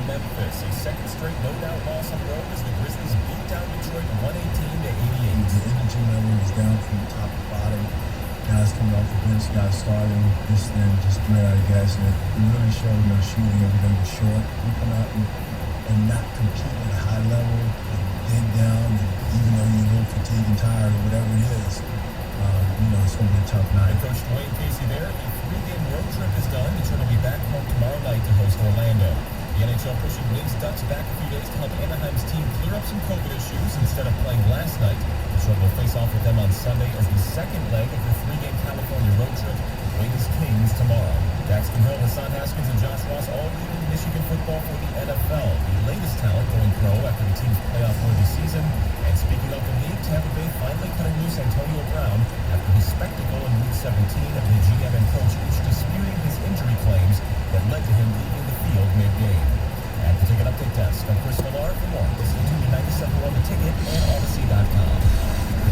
Memphis. A second straight no-doubt loss on the road as the Grizzlies beat down Detroit 118 to 88. The energy level was down from top to bottom. Guys coming off the bench, guys starting. This thing just ran out of gas, and it really showed no shooting. Everything was short. We come out and not compete at a high level, and dig down, and even though you're a little fatigued and tired or whatever it is, it's going to be a tough night. Coach Dwayne Casey there. The 3-game road trip is done. Detroit will be back home tomorrow night to host Orlando. The NHL pushing Wings Ducks back a few days to help Anaheim's team clear up some COVID issues instead of playing last night. Detroit will face off with them on Sunday as the second leg of the 3-game California road trip. Wings Kings tomorrow. Daxton Hill, Hassan Haskins, and Josh Ross all leading Michigan football for the NFL. The latest talent going pro after the team's playoff-worthy season. And speaking of the league, Tampa Bay finally cutting loose Antonio Brown after his spectacle in Week 17 of the GM and coach each disputing his injury claims that led to him leaving the field mid-game. At the Ticket Update Desk, I'm Chris Millar. For more, listen to me 97.1 The Ticket and Odyssey.com.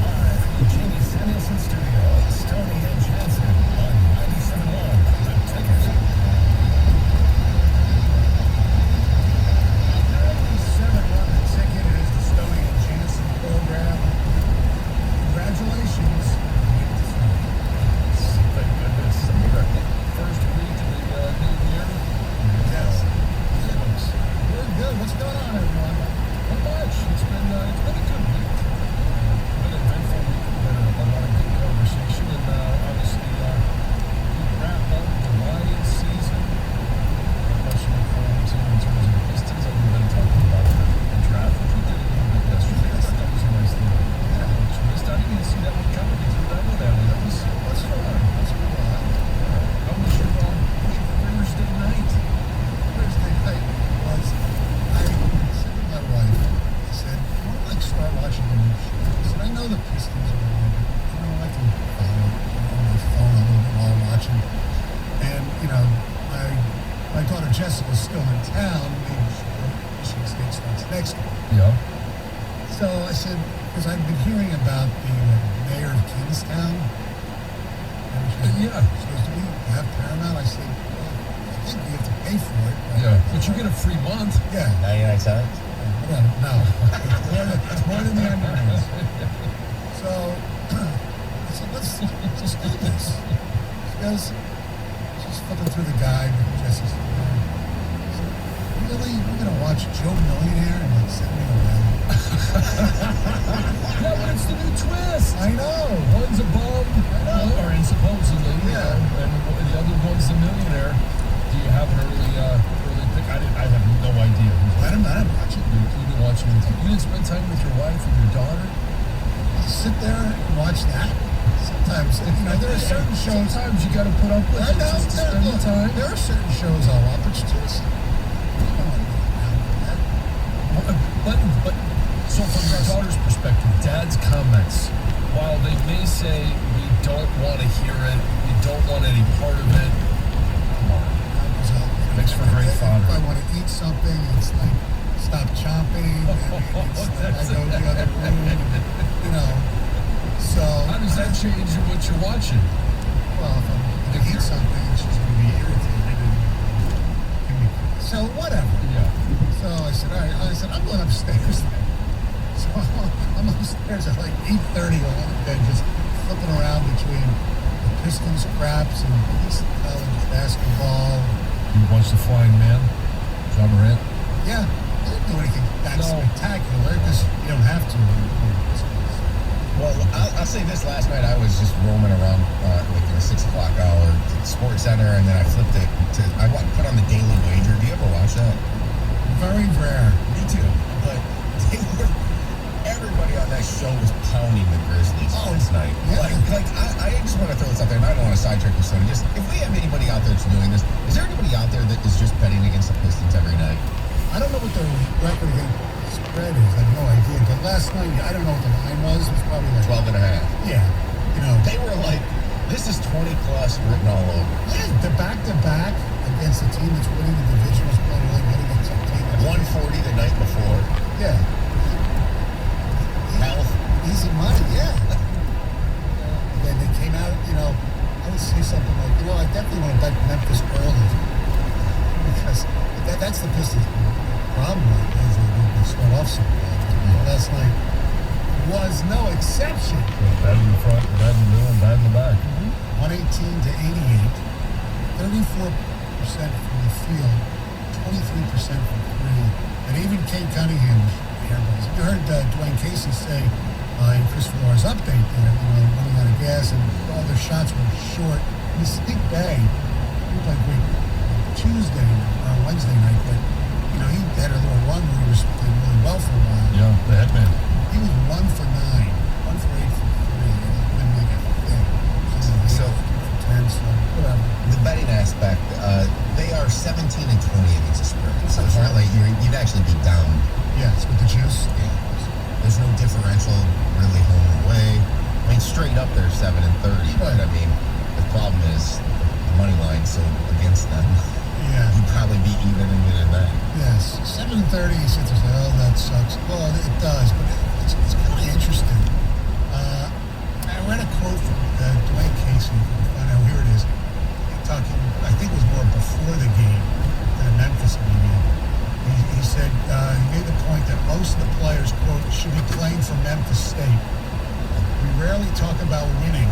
Live from the Jamie Samuelson Studio, Stoney and Jansen on 97.1 The Ticket. 97.1 The Ticket is the Stoney and Jansen program. Congratulations. Thank goodness. First week of the new year. Yes. We're good. What's going on, everyone? Not much. It's been a good week. Been an eventful week. Been a lot of good conversation, and obviously we wrap up the Lions season. Not much to look forward to in terms of the Pistons. Other than talking about the draft, which we did a little bit yesterday. I thought that was a nice thing. Yeah, which we missed. I didn't even see that one coming. You threw that one at me. That was fun. That's fun. How was your Thursday night? Thursday night was, I said to my wife, I said, I want to start watching a new show. I said, I know the Pistons are on, but I can follow on my phone a little bit while watching. And, my daughter Jessica's still in town, maybe Michigan State starts next week. Yeah. So I said, because I've been hearing about the mayor of Kingstown. Yeah. She goes, do we have Paramount? I said, well, I think we have to pay for it. Yeah. But you get a free month. Yeah. 99 cents? No. It's more than the onions. So I said, let's just do this. She goes, she's flipping through the guide. Jesse's really? We're going to watch Joe Millionaire and send me away? Yeah, but it's the new twist. I know. One's a bum, or supposedly, Yeah. and the other one's the millionaire. Do you have an early pick? I have no idea. I didn't watch it. You've been watching it. You didn't spend time with your wife and your daughter? I'll sit there and watch that. Sometimes, there are certain shows. Sometimes you got to put up with I it know. just to spend the time. There are certain shows I'll watch, but just, But so from your daughter's perspective, Dad's comments, while they may say we don't want to hear it, we don't want any part of it, come on. Makes for a great father. If I want to eat something, it's like, stop chomping. It's like I go to the other room, So. How does that change what you're watching? Well, if I'm going to eat something, she's going to be irritated. So, whatever. Yeah. So I said, all right. I said, I'm going upstairs then. So I'm upstairs at like 8:30 on the bed, just flipping around between the Pistons craps and East College basketball. You watch The Flying Man, John Morant? Yeah, I didn't do anything that spectacular because you don't have to. Well, I'll say this. Last night I was just roaming around like in the 6 o'clock hour to the Sports Center, and then I flipped it to, I put on the Daily Wager. Do you ever watch that? Very rare. Me too. But everybody on that show was pounding the Grizzlies last night. Yeah. I just want to throw this out there, and I don't want to sidetrack the story. Just, if we have anybody out there that's doing this, is there anybody out there that is just betting against the Pistons every night? I don't know what their record against spread is. I have no idea. But last night, I don't know what the line was. It was probably like 12 and a half. Yeah. They were like, this is 20 plus written all over. Yeah, the back-to-back against a team that's winning the division is probably really good against a team. 140 the night before. Yeah. Health. Easy money, yeah. And then they came out, I would say something like, I definitely want to bet Memphis early. Because that's the Pistons. problem is they start off so bad. Last night was no exception. Bad in the front, bad in the middle, and bad in the back. 118 to 88, 34% from the field, 23% from three, and even Kate Cunningham was airballs. You heard Dwayne Casey say in Chris Ferrara's update there, running out of gas, and all their shots were short. Mystique Bay, he was like great Tuesday or Wednesday night, but he had a little run where he was playing really well for a while. Yeah, the headman. He was 1 for 9, 1 for 8 from three, and he couldn't make a thing. So, 10, so whatever. the betting aspect, they are 17 and 20 against the spread. So it's not like you'd actually be down. Yes, with the juice. Yeah. There's no differential really home and away. I mean, straight up they're 7 and 30, but I mean, the problem is the money line's so against them. Yeah. You'd probably be even in that. Yes. 7 and 30, you sit there and say, oh, that sucks. Well, it does, but it's kind of interesting. I read a quote from Dwayne Casey. I know, here it is. Talking, I think it was more before the game than a Memphis meeting. He said, he made the point that most of the players, quote, should be playing for Memphis State. We rarely talk about winning.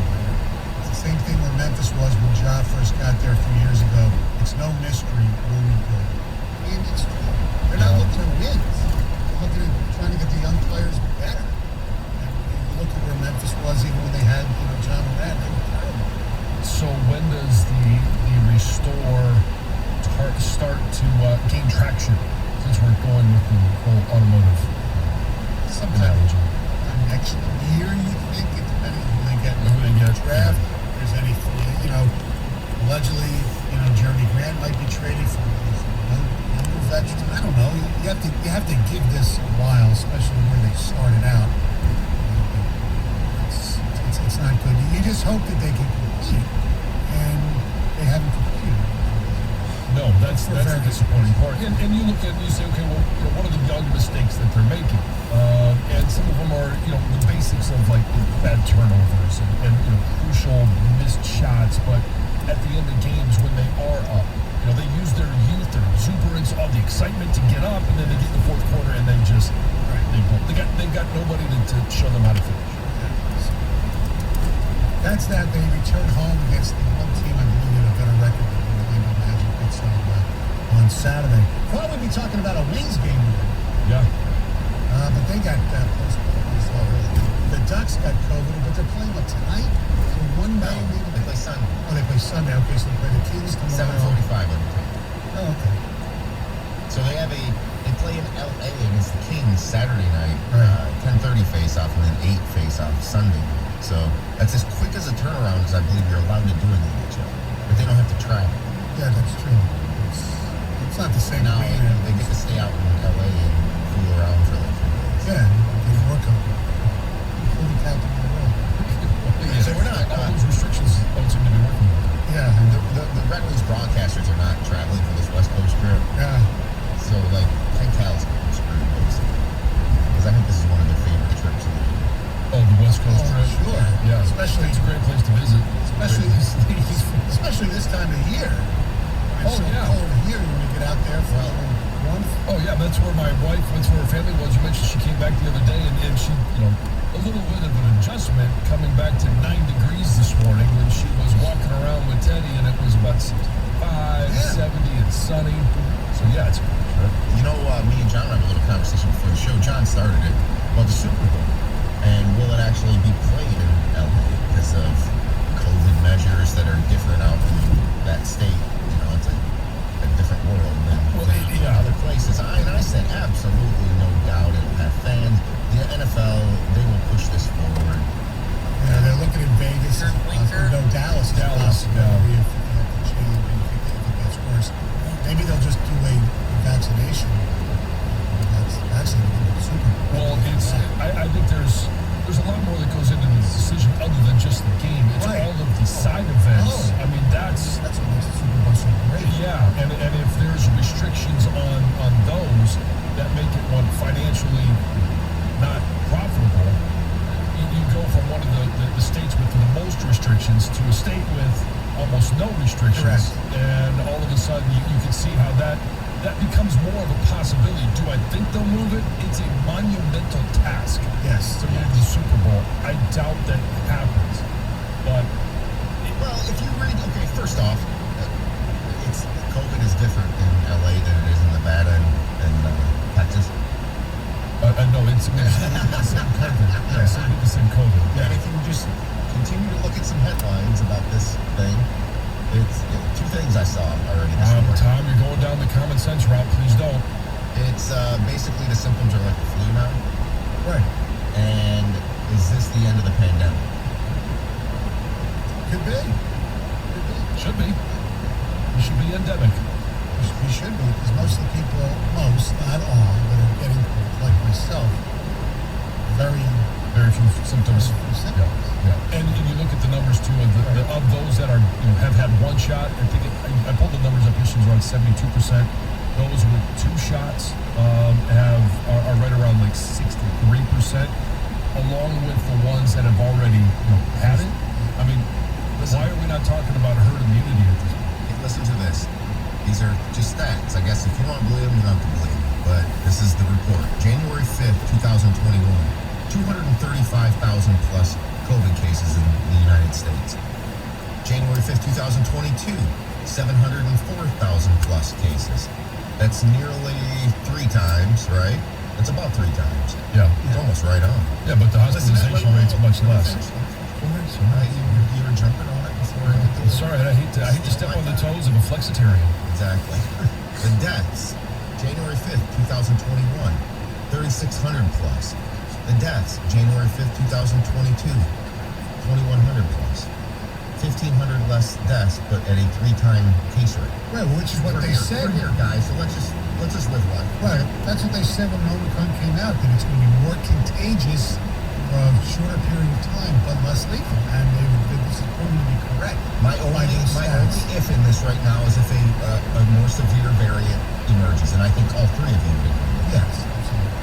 It's the same thing where Memphis was when Ja first got there a few years ago. It's no mystery where we go. I mean, it's true. They're not looking at wins. They're looking at trying to get the young players better. And you look at where Memphis was even when they had, John Morant. They were terrible. So when does the restore start to gain traction? Since we're going with the whole automotive Sometime analogy. next year, you think, it depending on who they get in Who they get, the draft. There's any, allegedly, Jeremy Grant might be traded for younger veterans. I don't know. You have to give this a while, especially where they started out. It's not good. You just hope that they can compete, and they haven't competed. No, that's the disappointing part. And you look at it and you say, okay, well, what are the young mistakes that they're making? And some of them are, the basics of like bad turnovers and crucial missed shots. But at the end of games, when they are up, they use their youth, their exuberance, all the excitement to get up, and then they get in the fourth quarter and they just they've got nobody to show them how to finish. That's that. They return home against the one team I believe had a better record than the Orlando Magic. So on Saturday, thought we'd be talking about a Wings game today. Yeah. But they got postponed as well. The Ducks got COVID, but they're playing tonight. So one No, night maybe. they play Sunday. Oh, they play Sunday. Okay, so they play the Kings tomorrow. 7:45 every time. Oh, okay. So they play in LA against the Kings Saturday night, Right. 10:30 face-off, and then 8 face-off Sunday. So that's as quick as a turnaround as I believe you're allowed to do in the NHL. But they don't have to travel. Yeah, that's true. It's not the same. Now way, they get to stay out in LA and fool around for like 3 days. Yeah, they work on it. Fully captain in the world. So we're not. All those restrictions don't seem to be working. Yeah, The Red Wings broadcasters are not traveling for this West Coast trip. yeah. So like Ken Cal's screwed basically. Because I think this is one of their favorite trips in the year. Oh, the West Coast Oh, trip. sure. Yeah, Especially- it's a great place to visit. Especially this time of year. It's so yeah. cold here when you get out there for a little warmth. Oh yeah, that's where my wife, that's where her family was. You mentioned she came back the other day and she, a little bit of an adjustment coming back to 9 degrees this morning when she was walking around with Teddy and it was about 65, Yeah. 70 and sunny. So yeah, it's a great trip. Me and John had a little conversation before the show. John started it about the Super Bowl. And will it actually be played in LA because of COVID measures that are different out in that state? It's a different world than other places. I said absolutely no doubt it will have fans. The NFL, they will push this forward. Yeah, they're looking at Vegas. No, Dallas. Dallas, Maybe yeah. if they have to change, if it gets worse. Maybe they'll just do a vaccination. That's actually the Super Bowl. Well, I think there's a lot more that goes into the decision other than just the game. It's Right. all of the side events. Oh. I mean, that's what makes the Super Bowl so great. yeah, and if there's restrictions on those that make it one financially not profitable, you go from one of the states with the most restrictions to a state with almost no restrictions, Correct. and all of a sudden you can see how that becomes more of a possibility. Do think they'll move it. It's a monumental task. Yes. To move the Super Bowl. I doubt that happens. But Well, if you read, okay, first off, it's COVID is different in LA than it is in Nevada and Texas. no, it's the same COVID. Yeah, the same COVID. And if you just continue to look at some headlines about this thing, it's two things I saw already this morning. Tom, you're going down the common sense route. Please don't. It's basically the symptoms are like the flu now. Right. And is this the end of the pandemic? Could be. Could be. Should be. It should be endemic. We should be, because most of the people, not all, that are getting, like myself, very Very few symptoms. symptoms. Yeah. And you look at the numbers too of those that are have had one shot. I think I pulled the numbers up. Yesterday around 72%. Those with two shots are right around like 63%, along with the ones that have already had it. I mean, why are we not talking about herd immunity at this point? Hey, listen to this. These are just stats. I guess if you want to believe them, you don't have to believe them. But this is the report. January 5th, 2021, 235,000 plus COVID cases in the United States. January 5th, 2022, 704,000 plus cases. That's nearly 3 times, right? That's about 3 times. Yeah. It's almost right on. Yeah, but the hospitalization rate's much less. You were jumping on it before I hit the Sorry, I hate to step on the toes of a flexitarian. Exactly. The deaths, January 5th, 2021, 3,600 plus. The deaths, January 5th, 2022, 2,100 plus. 1,500 less deaths, but at a 3-time case rate. Right, which is what they said. We're here, guys, so let's just live life. Right, that's what they said when Omicron came out, that it's going to be more contagious for a shorter period of time, but less lethal. And this is proven to be correct. My only if in this right now is if a more severe variant emerges, and I think all 3 of you would agree with that. Yes, absolutely.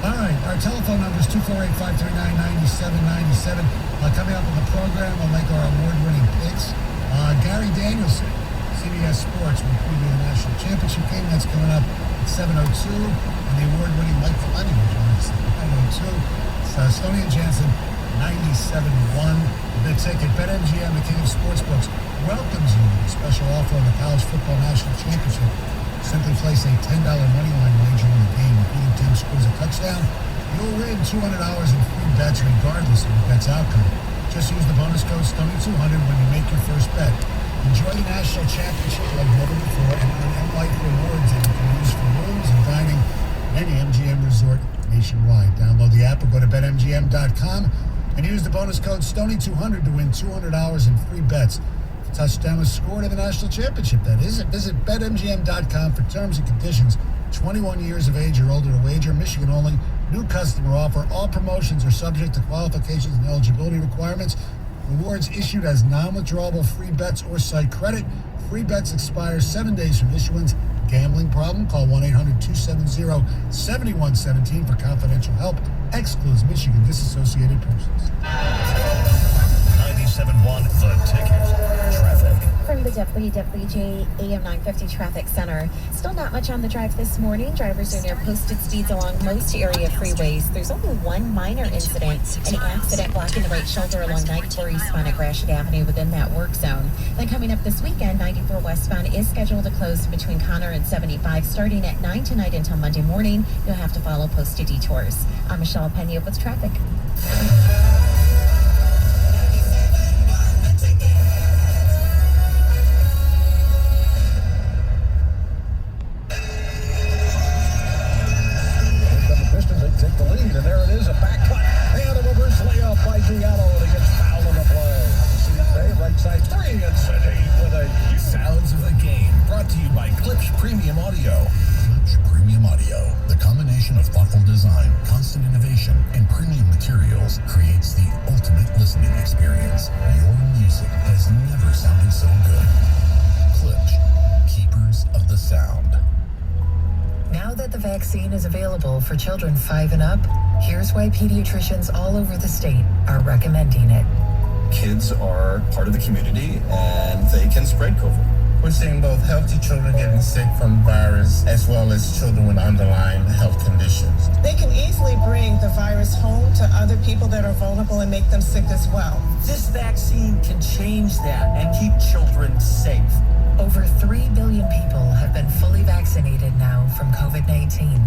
All right, our telephone number is 248-539-9797. Coming up in the program, we'll make our award-winning picks. Gary Danielson, CBS Sports, will preview the national championship game. That's coming up at 7:02. And the award-winning Mike Valenti will join us at 9:02. Stony and Jansen, 97.1. The ticket. BetMGM, the king of sportsbooks, welcomes you to a special offer on the College Football National Championship. Simply place a $10 moneyline wager on the game. If either team scores a touchdown, you'll win $200 in free bets regardless of the bet's outcome. Just use the bonus code STONY200 when you make your first bet. Enjoy the national championship like never before and earn M-Life rewards that you can use for rooms and dining at any MGM resort nationwide. Download the app or go to BetMGM.com and use the bonus code STONY200 to win $200 in free bets. If a touchdown is scored in the national championship, that is. Visit BetMGM.com for terms and conditions. 21 years of age or older to wager. Michigan only. New customer offer. All promotions are subject to qualifications and eligibility requirements. Rewards issued as non-withdrawable free bets or site credit. Free bets expire 7 days from issuance. Gambling problem? Call 1-800-270-7117 for confidential help. Excludes Michigan disassociated persons. 97.1 The Ticket. Traffic. From the WWJ AM 950 Traffic Center. Still not much on the drive this morning. Drivers are near posted speeds along most area freeways. There's only one minor incident, an accident blocking the right shoulder along 94 eastbound at Gratiot Avenue within that work zone. Then coming up this weekend, 94 westbound is scheduled to close between Connor and 75 starting at 9 tonight until Monday morning. You'll have to follow posted detours. I'm Michelle Pena with traffic. Take the lead, and there it is, a back cut, and a reverse layup by Diallo, and he gets fouled on the play. See it there, right side 3, and City with a Sounds of the Game, brought to you by Klipsch Premium Audio. Klipsch Premium Audio, the combination of thoughtful design, constant innovation, and premium materials creates the ultimate listening experience. Your music has never sounded so good. Klipsch, keepers of the sound. Now that the vaccine is available for children 5 and up, here's why pediatricians all over the state are recommending it. Kids are part of the community and they can spread COVID. We're seeing both healthy children getting sick from virus as well as children with underlying health conditions. They can easily bring the virus home to other people that are vulnerable and make them sick as well. This vaccine can change that and keep children safe. Over 3 billion people have been fully vaccinated now from COVID-19.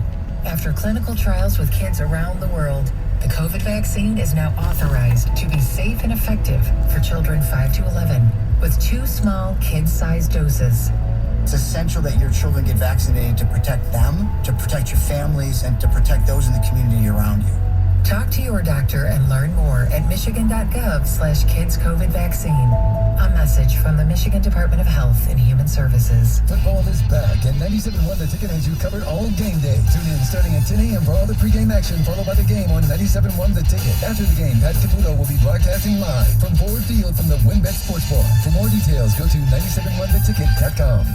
After clinical trials with kids around the world, the COVID vaccine is now authorized to be safe and effective for children 5 to 11 with 2 small kid-sized doses. It's essential that your children get vaccinated to protect them, to protect your families, and to protect those in the community around you. Talk to your doctor and learn more at michigan.gov/kidscovidvaccine. A message from the Michigan Department of Health and Human Services. Football is back, and 97.1 The Ticket has you covered all game day. Tune in starting at 10 a.m. for all the pregame action, followed by the game on 97.1 The Ticket. After the game, Pat Caputo will be broadcasting live from Ford Field from the WinBet Sports Bar. For more details, go to 971theticket.com.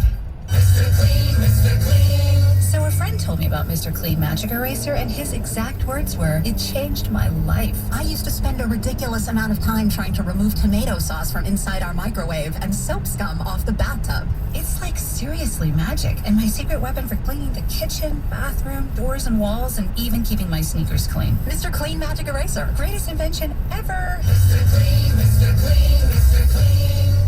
Mr. Clean, Mr. Clean. So a friend told me about Mr. Clean Magic Eraser, and his exact words were, "It changed my life. I used to spend a ridiculous amount of time trying to remove tomato sauce from inside our microwave and soap scum off the bathtub. It's like seriously magic, and my secret weapon for cleaning the kitchen, bathroom, doors and walls, and even keeping my sneakers clean. Mr. Clean Magic Eraser. Greatest invention ever." Mr. Clean, Mr. Clean, Mr. Clean.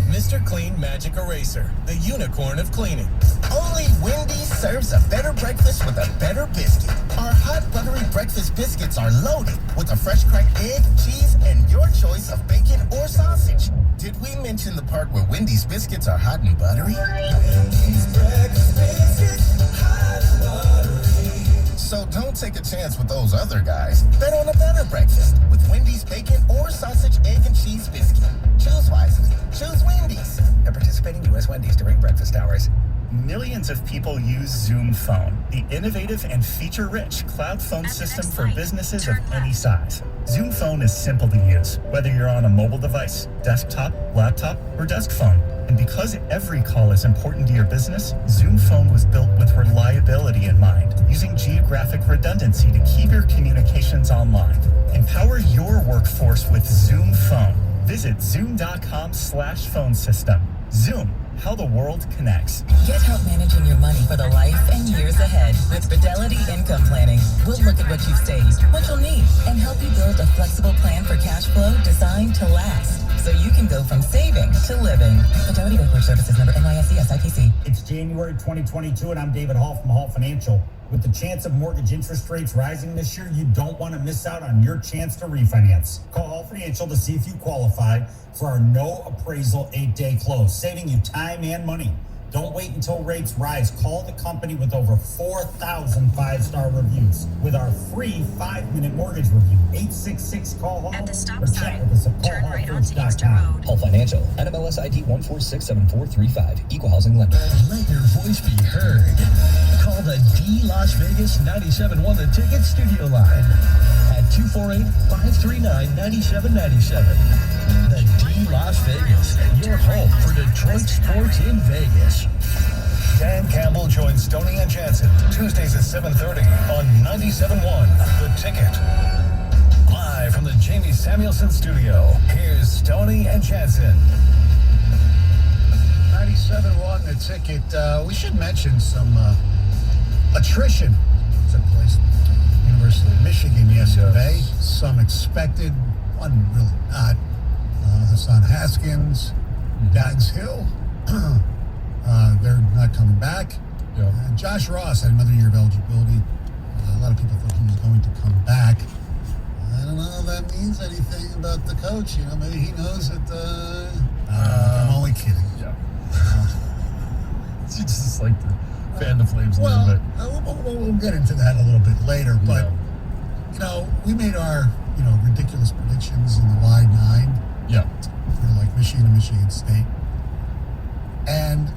Mr. Clean Magic Eraser, the unicorn of cleaning. Only Wendy's serves a better breakfast with a better biscuit. Our hot buttery breakfast biscuits are loaded with a fresh cracked egg, cheese, and your choice of bacon or sausage. Did we mention the part where Wendy's biscuits are hot and buttery? Wendy's breakfast biscuits, hot and buttery. So don't take a chance with those other guys. Bet on a better breakfast with Wendy's bacon or sausage, egg, and cheese biscuit. Choose wisely. Choose Wendy's. At participating U.S. Wendy's during breakfast hours. Millions of people use Zoom Phone, the innovative and feature-rich cloud phone system for businesses of any size. Zoom Phone is simple to use, whether you're on a mobile device, desktop, laptop, or desk phone. And because every call is important to your business, Zoom Phone was built with reliability in mind, using geographic redundancy to keep your communications online. Empower your workforce with Zoom Phone. Visit zoom.com/phone system. Zoom, how the world connects. Get help managing your money for the life and years ahead with Fidelity Income Planning. We'll look at what you've saved, what you'll need, and help you build a flexible plan for cash flow designed to last, so you can go from saving to living. Fidelity Brokerage Services number NYSE SIPC. It's January 2022, and I'm David Hall from Hall Financial. With the chance of mortgage interest rates rising this year, you don't want to miss out on your chance to refinance. Call Hall Financial to see if you qualify for our no appraisal 8-day close, saving you time and money. Don't wait until rates rise. Call the company with over 4,000 5-star reviews with our free 5-minute mortgage review. 866-CALL-HALL. At the stop or sign, check with us at turn right onto Inkster callhallfirst.com. Road. Hall Financial, NMLS ID 1467435, Equal Housing Lender. Let your voice be heard. Call the D Las Vegas 97.1 The Ticket studio line at 248-539-9797. The D Las Vegas, your home for Detroit sports in Vegas. Dan Campbell joins Stoney and Jansen Tuesdays at 7:30 on 97.1 The Ticket. Live from the Jamie Samuelson studio, here's Stoney and Jansen. 97.1 The Ticket. We should mention some attrition took place at the University of Michigan yesterday. Yes. Some expected, one really not. Hassan Haskins, Dax Hill, they're not coming back. Yeah. Josh Ross had another year of eligibility. A lot of people thought he was going to come back. I don't know if that means anything about the coach. You know, maybe he knows that. I'm only kidding. Yeah. It's just like to fan the Flames a little bit. We'll get into that a little bit later. But, you know, we made our, ridiculous predictions in the wide nine. Yeah. For like Michigan and Michigan State. And,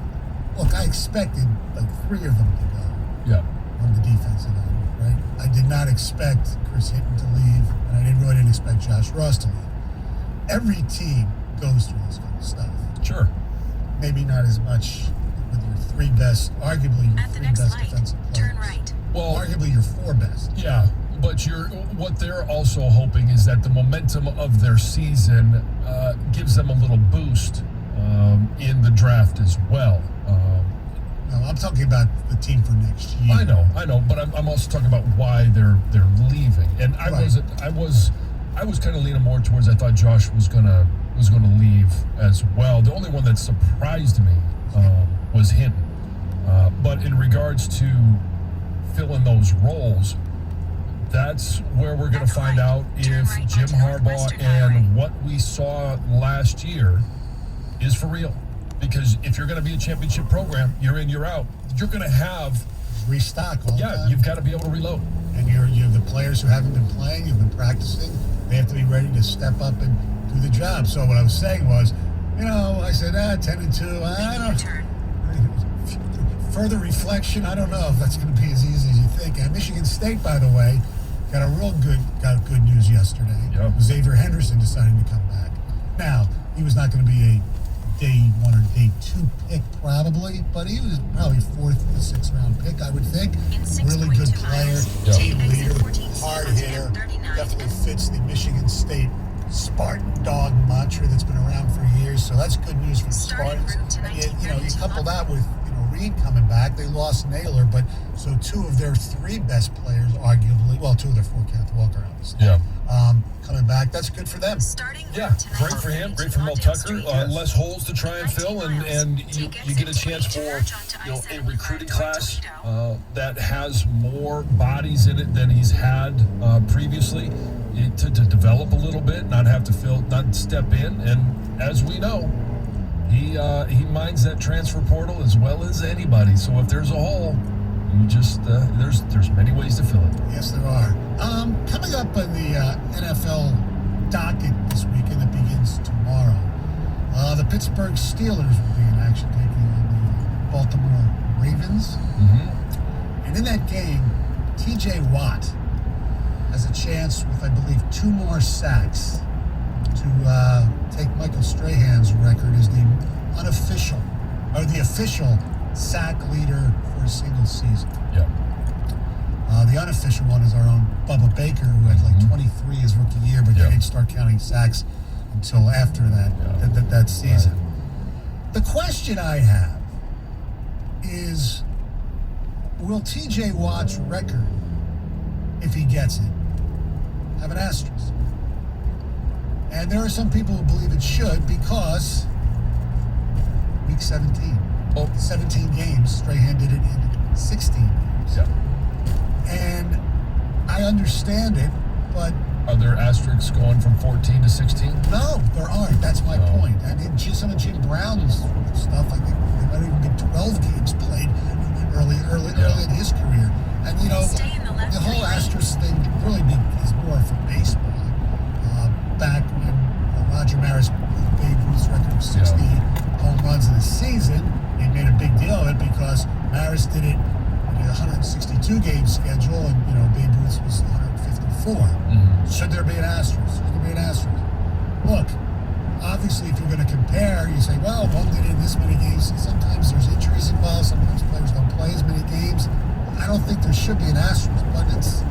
look, I expected like 3 of them to go. Yeah. On the defensive end, right? I did not expect Chris Hinton to leave, and I really didn't expect Josh Ross to leave. Every team goes through this kind of stuff. Sure. Maybe not as much with your 3 best, arguably your 3 best defensive players. Turn right. Well, arguably your 4 best. Yeah, but what they're also hoping is that the momentum of their season gives them a little boost in the draft as well. No, I'm talking about the team for next year. I know, but I'm also talking about why they're leaving. And I was kind of leaning more towards I thought Josh was gonna leave as well. The only one that surprised me was Hinton. But in regards to filling those roles, that's where we're going to find out if Jim Harbaugh and what we saw last year is for real. Because if you're going to be a championship program, year in, year out, you're going to have restock all the time. You've got to be able to reload. And you have the players who haven't been playing, who've been practicing. They have to be ready to step up and do the job. So what I was saying was, I said, 10-2. I don't. Further reflection, I don't know if that's going to be as easy as you think. And Michigan State, by the way, got good news yesterday. Yep. Xavier Henderson deciding to come back. Now, he was not going to be a day 1 or day 2 pick probably, but he was probably 4th to 6th round pick, I would think. Really good player, team leader, hard hitter. Definitely fits the Michigan State Spartan dog mantra that's been around for years. So that's good news for the Spartans. And you couple that with Reed coming back. They lost Naylor, but so 2 of their 3 best players, arguably, 2 of their 4, Kenneth Walker, obviously. Yeah. Coming back, that's good for them. Yeah, great for him, great for Mel Tucker. Less holes to try and fill, and you get a chance for a recruiting class that has more bodies in it than he's had previously to develop a little bit, not have to not step in, and as we know, he mines that transfer portal as well as anybody. So if there's a hole, you just there's many ways to fill it. Yes, there are. Coming up on the NFL docket this weekend that begins tomorrow, the Pittsburgh Steelers will be in action taking on the Baltimore Ravens. Mm-hmm. And in that game, T.J. Watt has a chance with, I believe, 2 more sacks to take Michael Strahan's record as the official sack leader for a single season. Yeah. The unofficial one is our own Bubba Baker, who had like 23 his rookie year, but didn't start counting sacks until after that season. Right. The question I have is, will T.J. Watt's record, if he gets it, have an asterisk? And there are some people who believe it should because week 17. 17 games. Strahan did it in 16 games. Yeah. And I understand it, but... Are there asterisks going from 14 to 16? No, there aren't. That's my point. I mean, some of Jim Brown's stuff, I think they might even get 12 games played early in his career. And, the whole asterisk thing really is more for baseball. Back when Roger Maris, Babe Ruth's record of 60 home runs in a season, they made a big deal of it because Maris did it in a 162-game schedule, and Babe Ruth was 154. Mm-hmm. Should there be an asterisk? Should there be an asterisk? Look, obviously, if you're going to compare, you say, well, one did it in this many games. Sometimes there's injuries involved. Sometimes players don't play as many games. I don't think there should be an asterisk, but it's,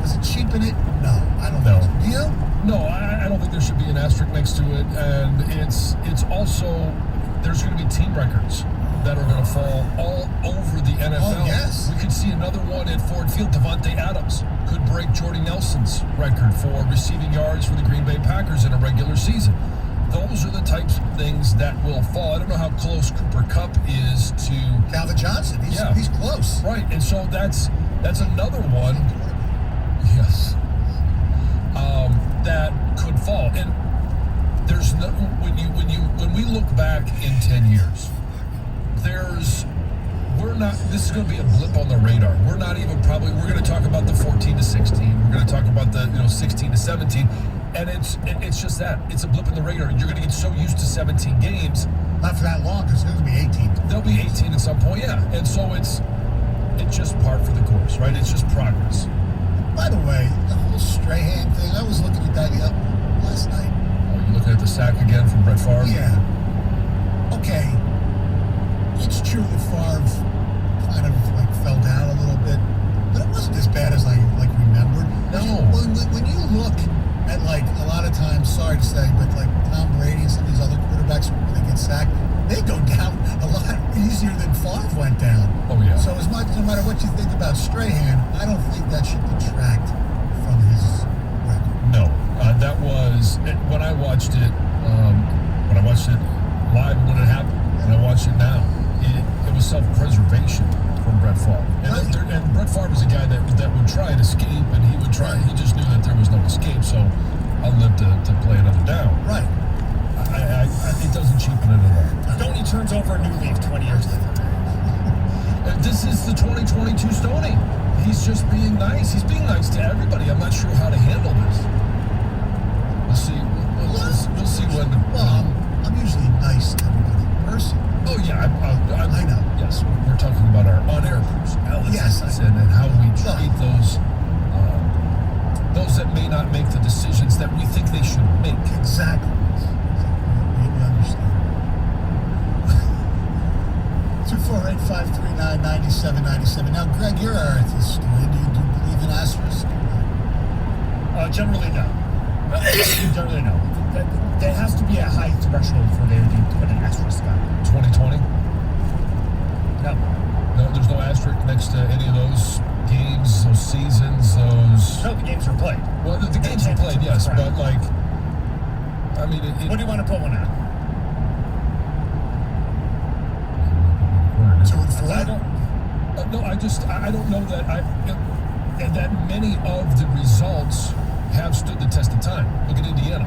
does it cheapen it? No, I don't know. Do you? No, I don't think there should be an asterisk next to it. And it's also, there's going to be team records that are going to fall all over the NFL. Oh, yes. We could see another one at Ford Field. Devontae Adams could break Jordy Nelson's record for receiving yards for the Green Bay Packers in a regular season. Those are the types of things that will fall. I don't know how close Cooper Kupp is to Calvin Johnson. He's close. Right, and so that's another one. Yes. That could fall. And there's no, when we look back in 10 years, this is going to be a blip on the radar. We're going to talk about the 14 to 16. We're going to talk about the 16 to 17. And it's just that. It's a blip in the radar. You're going to get so used to 17 games. Not for that long, because there's going to be 18. There'll be 18 at some point, yeah. And so it's just par for the course, right? It's just progress. By the way, the whole Strahan thing, I was looking at that last night. Oh, you're looking at the sack again from Brett Favre? Yeah. Okay. It's true that Favre kind of fell down a little bit, but it wasn't as bad as I remembered. No. When you look at a lot of times, sorry to say, but Tom Brady and some of these other quarterbacks when they get sacked, they go down a lot easier Strahan, I don't think that should detract from his record. No, that was when I watched it. When I watched it live when it happened, and I watched it now. It was self-preservation from Brett Favre, and Brett Favre was a guy that would try and escape, and he would try. He just knew that there was no escape, so I'll live to play another down. Right. It doesn't cheapen it at all. Stoney turns over a new leaf 20 years later. This is the 2022 Stoney. He's just being nice. He's being nice to everybody. I'm not sure how to handle this. We'll see. We'll see when. Well, I'm usually nice to everybody in person. Oh yeah, I know. Yes, we're talking about our on-air personalities. Yes, and how we treat those that may not make the decisions that we think they should make. Exactly. We understand. 248-539-9797. Now, Greg, you're our historian. Do you believe in asterisks? Generally, no. Generally, no. There has to be a high threshold for there to put an asterisk on it. 2020? No. No, there's no asterisk next to any of those games, those seasons, those... No, the games are played. Well, the games are played, yes, but like... I mean... What do you want to put one on? 2 and 4? I don't... no, I don't know that that many of the results have stood the test of time. Look at Indiana.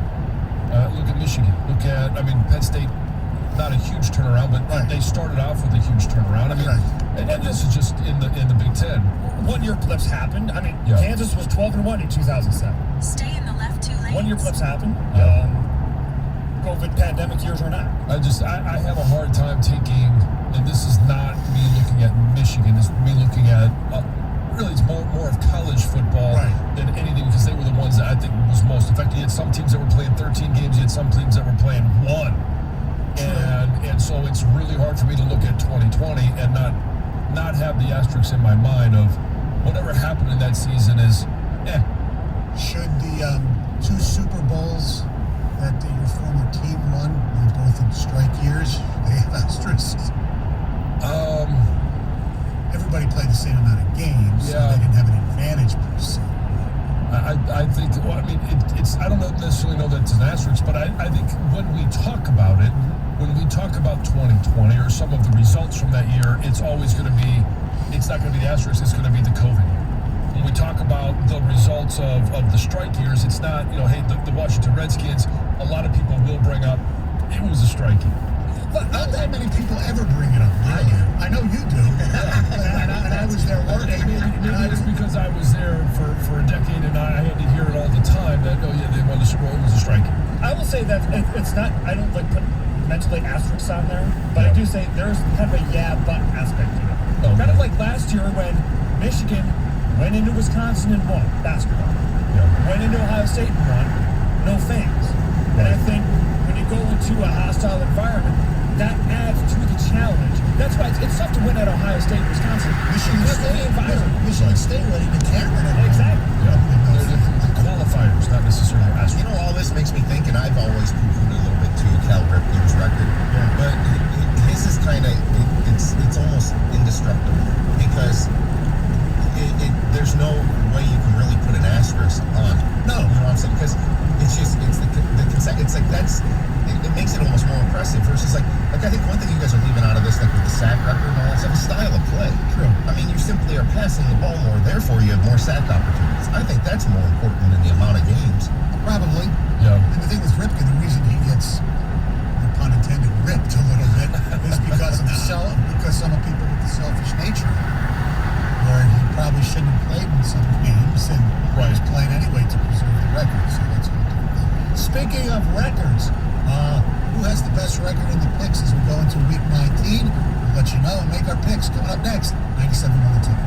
Look at Michigan. Look at, Penn State, not a huge turnaround, but they started off with a huge turnaround. And this is just in the Big Ten. 1 year blips happened. Kansas was 12-1 in 2007. Stay in the left 2 lanes. 1 year blips happened. COVID pandemic years or not. I have a hard time taking, and this is not me looking at Michigan, it's me looking at, really it's more of college football than anything, because they were the ones that I think was most effective. You had some teams that were playing 13 games, you had some teams that were playing 1. And so it's really hard for me to look at 2020 and not have the asterisks in my mind of whatever happened in that season is, Should the 2 Super Bowls that your former team won, they both in strike years, they have asterisks? Everybody played the same amount of games, so they didn't have an advantage per se. I think, it's I don't necessarily know that it's an asterisk, but I think when we talk about it, when we talk about 2020 or some of the results from that year, it's always going to be, it's not going to be the asterisk, it's going to be the COVID year. When we talk about the results of the strike years, it's not, hey, the Washington Redskins, a lot of people will bring up, it was a strike year. But not that many people ever bring it up. I know you do. and I was there working. Maybe it's because I was there for a decade and I had to hear it all the time that, they won the Super Bowl, it was a strike year. I will say that it's not, I don't like put mentally asterisks on there, but I do say there's kind of a but aspect to it. Kind of like last year when Michigan went into Wisconsin and won basketball. Went into Ohio State and won, no fans. And I think when you go into a hostile environment, that adds to the challenge. That's why it's tough to win at Ohio State and Wisconsin. Michigan State ready to Cameron. Exactly. The qualifiers, not necessarily asterisks. All this makes me think, and I've always poo-pooed a little bit too, Cal Ripken's record. But his is kind of, it's almost indestructible because there's no way you can really put an asterisk on it. No. You know what I'm saying? Because it's like that's, it makes it almost more impressive versus like I think one thing you guys are leaving out of this, like with the sack record and all that stuff, is style of play. True. You simply are passing the ball more, therefore you have more sack opportunities. I think that's more important than the amount of games. Probably. Yeah. And the thing with Ripken, the reason he gets, no pun intended, ripped a little bit is because some of people with the selfish nature, where he probably shouldn't have played in some games and was playing anyway to preserve the record. So that's good. Speaking of records, who has the best record in the picks as we go into week 19? We'll let you know and make our picks coming up next. 97 on the ticket.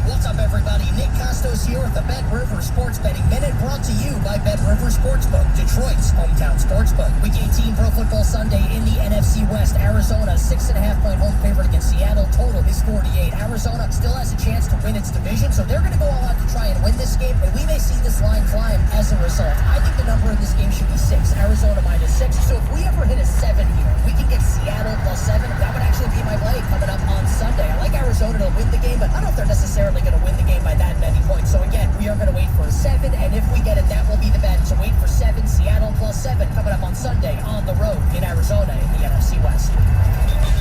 What's up, everybody? Nick Costos here with the Bet River Sports Betting Minute, brought to you by Bet River Sportsbook, Detroit's hometown sportsbook. Week 18 Pro Football Sunday in the NFC West, Arizona, 6.5-point home favorite against Seattle. Total is 48. Arizona still has a chance to win its division, so they're going to go all out to try and win this game, and we may see this line climb as a result. I think the number in this game should be 6. Arizona -6. So if we ever hit a 7 here, we can get Seattle +7. That would actually be my play coming up on Sunday. I like Arizona to win the game, but I don't know if they're necessarily going to win the game by that many points. So again, we are going to wait for a 7, and if we get it, that will be the bet. So wait for 7, Seattle +7 coming up on Sunday on the road in Arizona in the NFC West.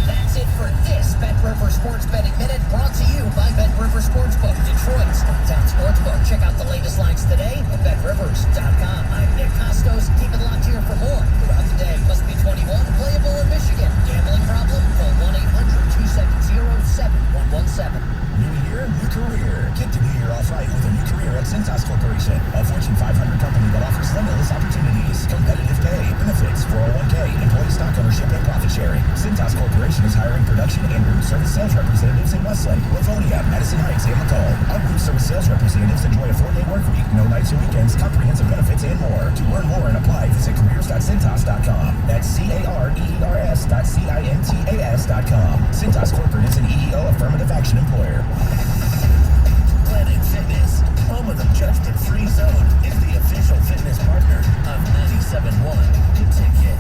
That's it for this Bet River Sports Betting Minute, brought to you by Bet River Sportsbook, Detroit's hometown sportsbook. Check out the latest lines today at BetRivers.com. I'm Nick Costos. Keep it locked here for more throughout the day. Must be 21, playable in Michigan. Gambling problem? Call 1-800-270-7117. New year, new career. Kick the new year off right with a new career at Cintas Corporation, a Fortune 500 company that offers limitless opportunities, competitive pay, benefits, 401k, employee stock ownership, and profit sharing. Cintas Corporation is hiring production and room service sales representatives in Westland, Livonia, Madison Heights, and McCall. Our room service sales representatives enjoy a 4-day work week, no nights or weekends, comprehensive benefits, and more. To learn more and apply, visit careers.cintas.com. That's CARERS.CINTAS.com. Cintas Corporate is an EEO affirmative action employer. Planet Fitness, home of the judgment-free zone, is the official fitness partner of 97.1 The Ticket.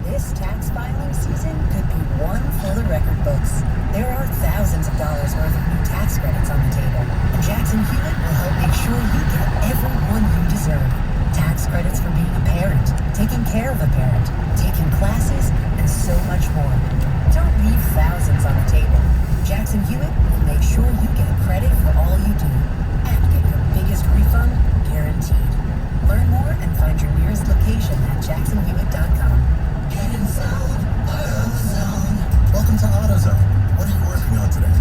This tax filing season could be one for the record books. There are thousands of dollars worth of new tax credits on the table, and Jackson Hewitt will help make sure you get every one you deserve. Tax credits for being a parent, taking care of a parent, taking classes, and so much more. Don't leave thousands on the table. Jackson Hewitt will make sure you get credit for all you do and get your biggest refund guaranteed. Learn more and find your nearest location at jacksonhewitt.com. Welcome to AutoZone. What are you working on today?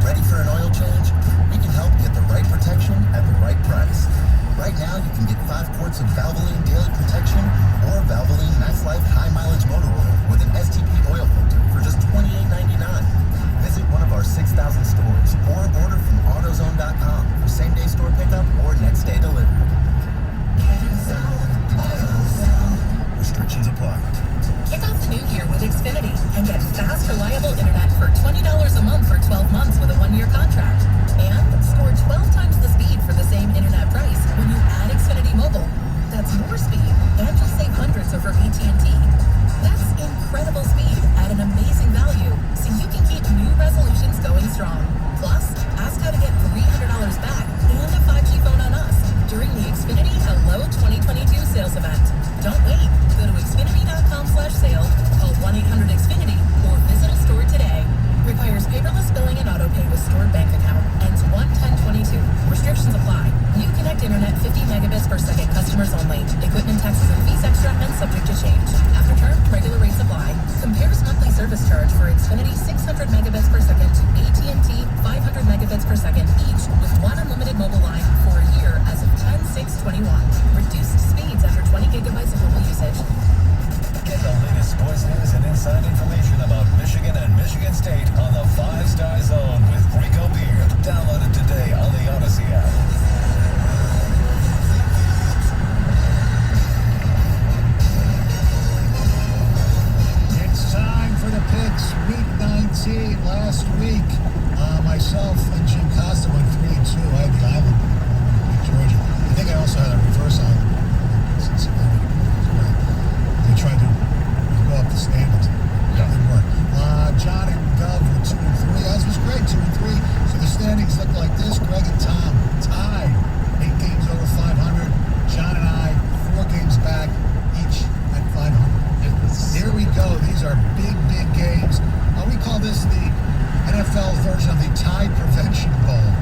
Ready for an oil change? We can help get the right protection at the right price. Right now, you can get 5 quarts of Valvoline Daily Protection or Valvoline Max Life High Mileage Motor Oil with an STP oil filter for just $28.99. Visit one of our 6,000 stores or order from AutoZone.com for same-day store pickup or next-day delivery. Restrictions apply. Kick off the new year with Xfinity and get fast, reliable internet for $20 a month for 12 months with a 1-year contract. And score 12 times the speed for the same internet price when you add Xfinity Mobile. That's more speed, and you'll save hundreds over AT&T. That's incredible speed at an amazing value, so you can keep new resolutions going strong. Plus, ask how to get $300 back and a 5G phone on us during the Xfinity Hello 2022 sales event. Don't wait. Go to Xfinity.com/sale, call 1-800-XFINITY, or visit a store today. Requires paperless billing and autopay with stored bank account. Ends 1/10/22. Restrictions apply. New Connect Internet 50 megabits per second. Customers only. Equipment taxes and fees extra and subject to change. After term, regular rates apply. Compares monthly service charge for Xfinity 600 megabits per second to AT&T 500 megabits per second each with 1 unlimited mobile line for a year as of 10/6/21. Reduced speeds after 20 gigabytes of mobile usage. Get the latest sports news and inside information about Michigan and Michigan State on the 5-Star Zone with Rico Beard. Download it today on the Odyssey app. It's time for the picks. Week 19 last week. Myself and Jim Costa went 3-2. I had the Island in Georgia. I think I also had a reverse Island in Cincinnati. They tried to go up the standings. It didn't work. John and Gov were 2-3. As was Greg, 2-3. So the standings look like this. Greg and Tom tied. 8 games over 500. John and I, 4 games back, each at 500. Here we go. These are big, big games. We call this the NFL version of the Tide Prevention Bowl.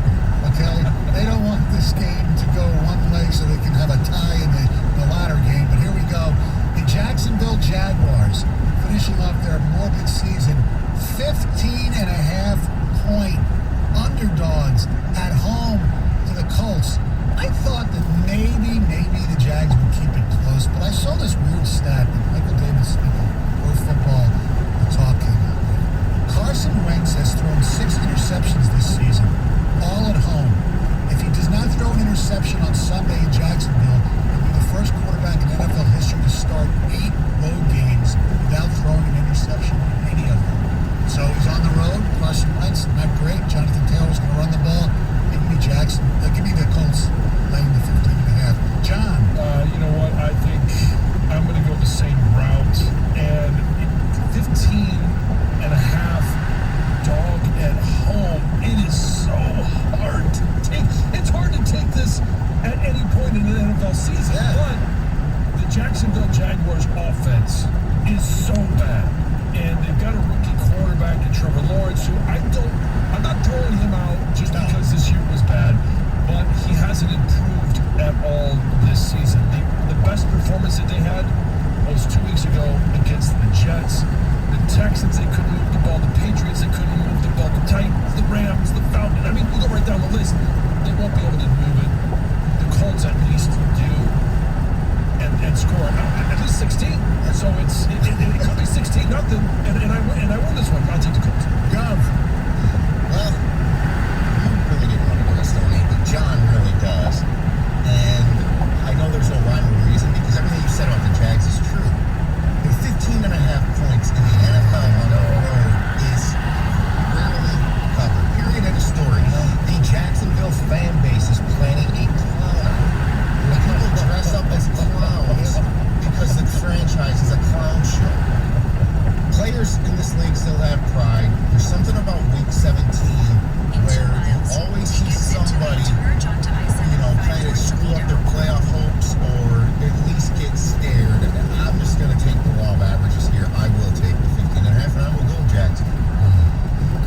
nothing, and I win this one. I'll take the Colts. Gov. Well, you really didn't want to go to Stoney, but John really does. And I know there's no rhyme or reason because everything you said about the Jags is true. The 15.5 points in the NFL on the road is rarely covered. Period. End of story. The Jacksonville fan base is planning a clown out. People dress up as clowns because the franchise is a clown show. Players in this league still have pride. There's something about week 17 where you always see somebody, kind of screw up their playoff hopes or at least get scared. And I'm just going to take the law of averages here. I will take the 15.5, and I will go Jackson.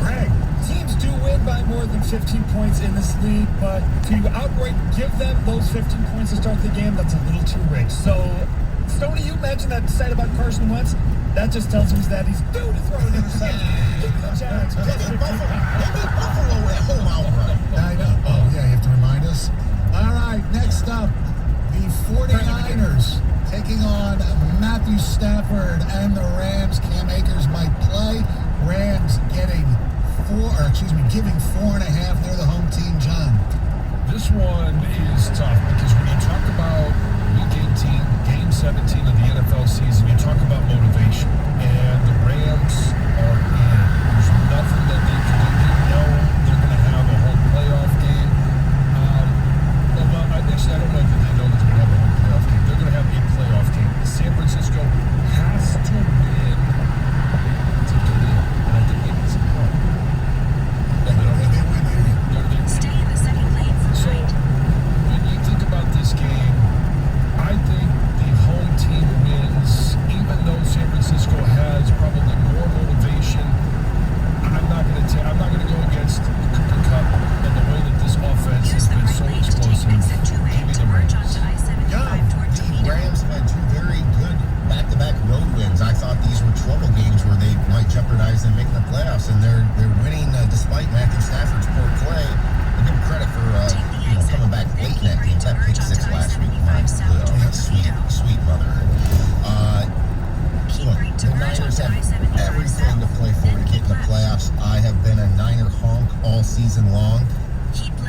Greg, teams do win by more than 15 points in this league, but to outright give them those 15 points to start the game, that's a little too rich. So, Stoney, you mentioned that side about Carson Wentz. That just tells me that he's due to throw an interception. Give me the Jags. Buffalo at home outright. I know. Oh, yeah, you have to remind us. All right, next up, the 49ers taking on Matthew Stafford and the Rams. Cam Akers might play. Rams giving 4.5. They're the home team, John. This one is tough because when you talk about Week 18, Game 17 of the NFL season, you talk about motivation, and the Rams are in. There's nothing that they can do. They know they're going to have a home playoff game. Actually, I don't know if they know that they're going to have a home playoff game. They're going to have a playoff game. San Francisco has to win to get in, and I think they need some help. No, they don't. They win here. Stay in the second lane for so, when you think about this game, I think the home team wins, even though San Francisco has probably more motivation. I'm not going to go against Cooper Kupp and the way that this offense has been so explosive. Give me the Rams. The Rams had two very good back-to-back road wins. I thought these were trouble games where they might jeopardize them making the playoffs, and they're winning despite Matthew Stafford's poor play. I give him credit for coming back late in that game. That pick six last week, my sweet mother. Look, the Niners have everything to play for to get in the playoffs. I have been a Niner honk all season long.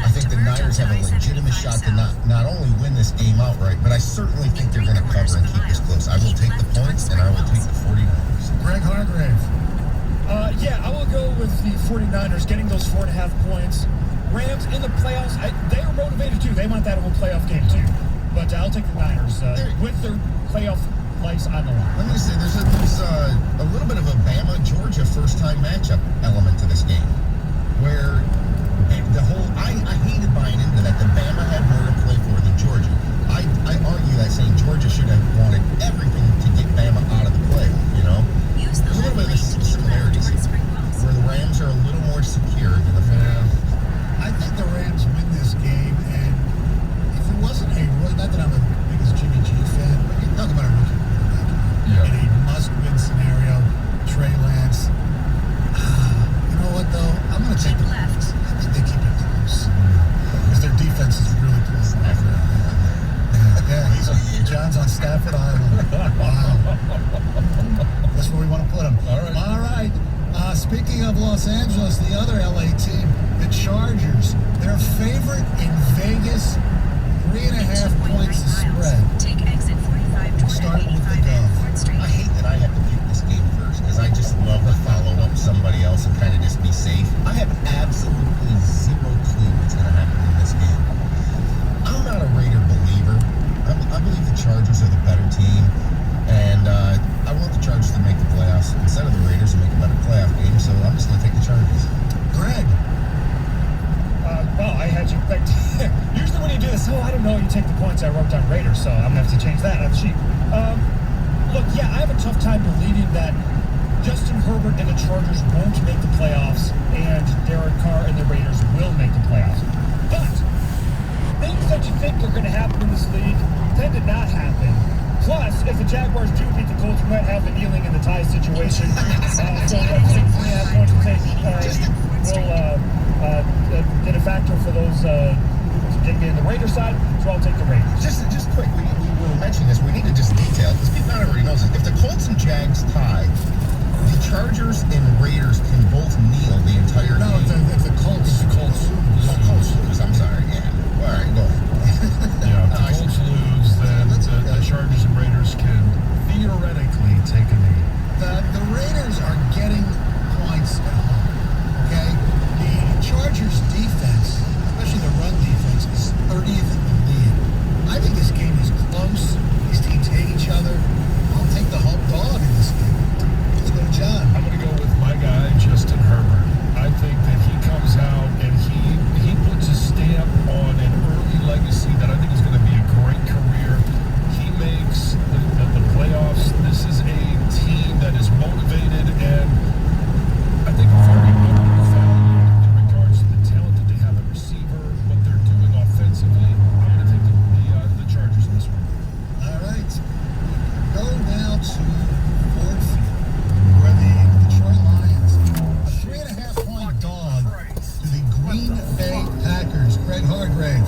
I think the Niners have a legitimate shot to not only win this game outright, but I certainly think they're going to cover and keep this close. I will take the points, and I will take the 49ers. Greg Hargrave. I will go with the 49ers getting those 4.5 points. Rams in the playoffs, they are motivated too. They want that whole playoff game too. But I'll take the Niners with their playoff lights on the line. Let me say, there's a little bit of a Bama-Georgia first-time matchup element to this game, where I hated buying into that. The Bama had more to play for than Georgia. I argue that saying Georgia should have wanted everything to get Bama out of the play, There's a little bit of similarities here, where the Rams are a little more secure than the Falcons. I think the Rams win this game, and if it wasn't not that I'm the biggest Jimmy G fan, but you're talking about a rookie quarterback in a must-win scenario. Trey Lance. You know what, though? I'm going to take the left. I think they keep it close because their defense is really close. John's on Stafford Island. Wow. That's where we want to put him. All right. Speaking of Los Angeles, the other LA team, the Chargers, their favorite in Vegas, 3.5 points to spread. Take exit 45 Start with the Gov. I hate that I have to pick this game first because I just love to follow up somebody else and kind of just be safe. I have absolutely zero clue what's going to happen in this game. I'm not a Raider believer. I believe the Chargers are the better team, and I want the Chargers to make the playoffs instead of the Raiders to make a better playoff game, so I'm just going to take the Chargers. Greg. I had you picked. Usually when you do this, I don't know, you take the points. I wrote down Raiders, so I'm going to have to change that on the sheet. Look, I have a tough time believing that Justin Herbert and the Chargers won't make the playoffs, and Derek Carr and the Raiders will make the playoffs. But things that you think are going to happen in this league tend to not happen. Plus, if the Jaguars do beat the Colts, we might have the kneeling in the tie situation. Will get a factor for those getting in the Raiders side, so I'll take the Raiders. Just quick, we were mentioning this. We need to just detail, because people not everybody knows this. If the Colts and Jags tie, Chargers and Raiders can both kneel the entire No, game. if the Colts. Oh, Colts lose. I'm sorry. Yeah. All right, go ahead. Yeah, if the Colts lose, then the Chargers and Raiders can theoretically take a knee. The Raiders are getting points at home. Okay, the Chargers defense, especially the run defense, is 30th in the league. I think this game is close. These teams hate each other. I'll take the home dog in this game. Let's go to John. I'm going to go with my guy, Justin Herbert. I think that he comes out and he puts a stamp on an early legacy that I think is going to be a great career. He makes the playoffs. This is a team that is motivated and I think very undervalued in regards to the talent that they have at receiver, what they're doing offensively. I'm going to take the Chargers in this one. All right. Go now to Ford Field, where the Detroit Lions, a 3.5-point dog to the Green Bay Packers. Greg Hargrave.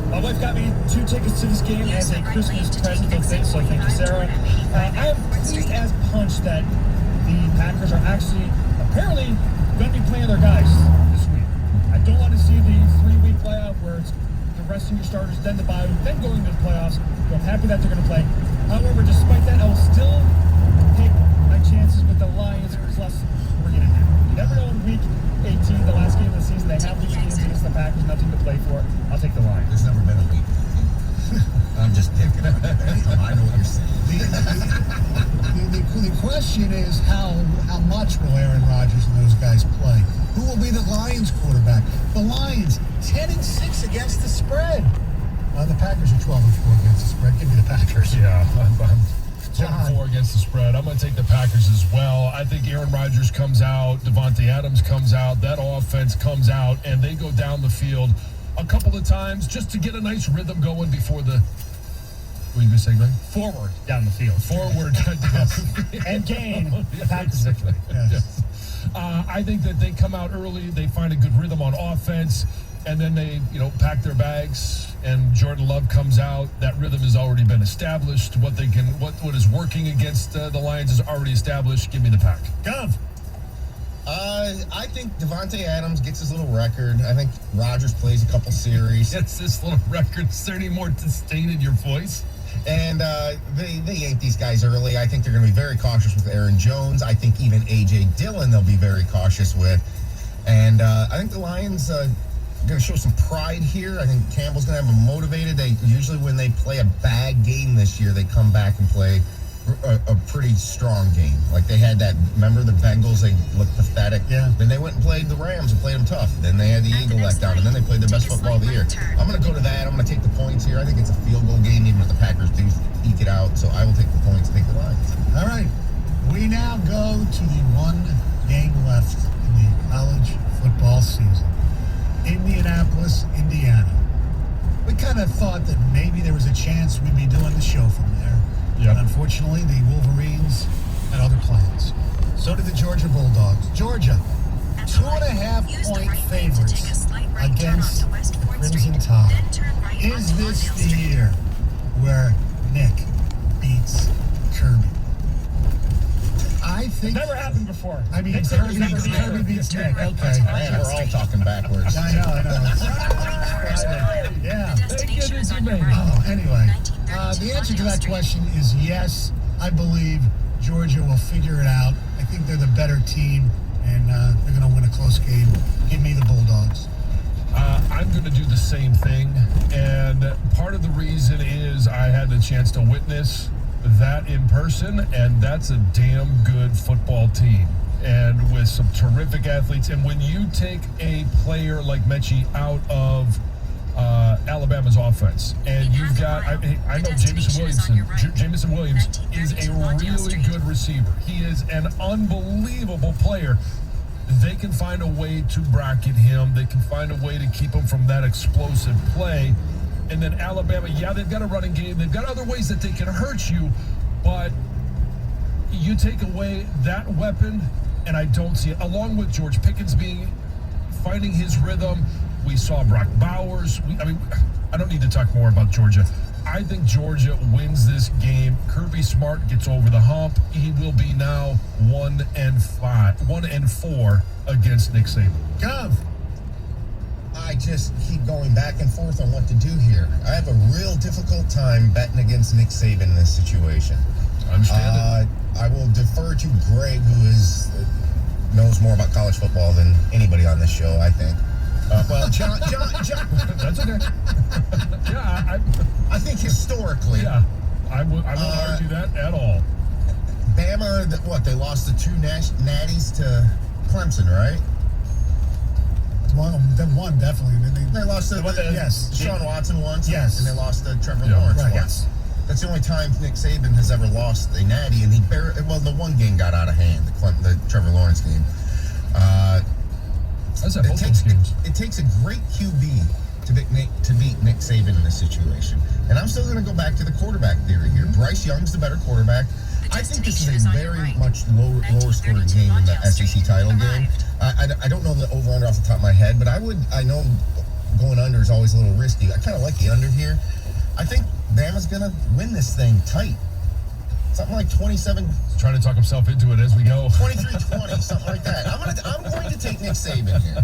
My wife got me 2 tickets to this game as a Christmas present of things, so thank you, Sarah. I am pleased as punch that the Packers are actually apparently going to be playing their guys this week. I don't want to see the 3-week playoff where it's the resting your starters, then the bye, then going to the playoffs. So I'm happy that they're going to play. However, despite that, I will still take my chances with the Lions plus 3.5. You never know in week 18, the last game of the season, they have these games against the Packers, nothing to play for. I'll take the Lions. There's never been a week. I'm just picking on you. I know what you're saying. The question is how much will Aaron Rodgers and those guys play? Who will be the Lions quarterback? The Lions 10-6 against the spread. The Packers are 12-4 against the spread. Give me the Packers. Yeah, I'm 12-4 against the spread. I'm going to take the Packers as well. I think Aaron Rodgers comes out, Devontae Adams comes out, that offense comes out, and they go down the field a couple of times just to get a nice rhythm going before the... What are you going to say, Greg? Forward down the field. Forward. Yes. And gain the Packers victory. Yes. I think that they come out early, they find a good rhythm on offense, and then they, pack their bags, and Jordan Love comes out. That rhythm has already been established. What is working against the Lions is already established. Give me the Pack. Gov. I think Devontae Adams gets his little record. I think Rodgers plays a couple series. Gets this little record. Is there any more disdain in your voice? And they yank these guys early. I think they're going to be very cautious with Aaron Jones. I think even A.J. Dillon they'll be very cautious with. And I think the Lions are going to show some pride here. I think Campbell's going to have them motivated. They usually, when they play a bad game this year, they come back and play a pretty strong game. Like they had that, remember the Bengals, they looked pathetic. Yeah. Then they went and played the Rams and played them tough. Then they had the Eagle letdown, and then they played their best football of the year. I'm going to go to that. I'm going to take the points here. I think it's a field goal game, even if the Packers do eke it out. So I will take the points, take the Lions. All right. We now go to the one game left in the college football season. Indianapolis, Indiana. We kind of thought that maybe there was a chance we'd be doing the show from there. Yep. But unfortunately, the Wolverines had other plans. So did the Georgia Bulldogs. Georgia, 2.5-point favorites against the Crimson Tide. Is this the year where Nick beats Kirby? I think... Never happened before. I mean, Nick Kirby Saban's never beats Nick. Okay. Man, we're all talking backwards. I know. Yeah. Oh, anyway, the answer to that question is yes. I believe Georgia will figure it out. I think they're the better team, and they're going to win a close game. Give me the Bulldogs. I'm going to do the same thing, and part of the reason is I had the chance to witness that in person, and that's a damn good football team, and with some terrific athletes. And when you take a player like Mechie out of Alabama's offense, and you've got, I know Jameson Williams is a really good receiver. He is an unbelievable player. They can find a way to bracket him. They can find a way to keep him from that explosive play. And then Alabama, yeah, they've got a running game. They've got other ways that they can hurt you, but you take away that weapon, and I don't see it. Along with George Pickens finding his rhythm. We saw Brock Bowers. I don't need to talk more about Georgia. I think Georgia wins this game. Kirby Smart gets over the hump. He will be now 1-4 against Nick Saban. Gov. I just keep going back and forth on what to do here. I have a real difficult time betting against Nick Saban in this situation. I understand I will defer to Greg, who knows more about college football than anybody on this show, I think. Well, John. That's okay. Yeah, I think historically. Yeah, I won't argue that at all. Bama, they lost the 2 natties to Clemson, right? Then one, definitely. They lost yes. Sean Watson once. Yes. And they lost to Trevor Lawrence right, once. Yes. That's the only time Nick Saban has ever lost a natty, and the one game got out of hand, the Trevor Lawrence game. It takes a great QB to beat Nick Saban in this situation. And I'm still going to go back to the quarterback theory here. Bryce Young's the better quarterback. I think this is a very much lower scoring game in the SEC title game. I don't know the over-under off the top of my head, but I know going under is always a little risky. I kind of like the under here. I think Bama's going to win this thing tight. Something like 27. Trying to talk himself into it as we go. 23-20, something like that. I'm going to take Nick Saban here.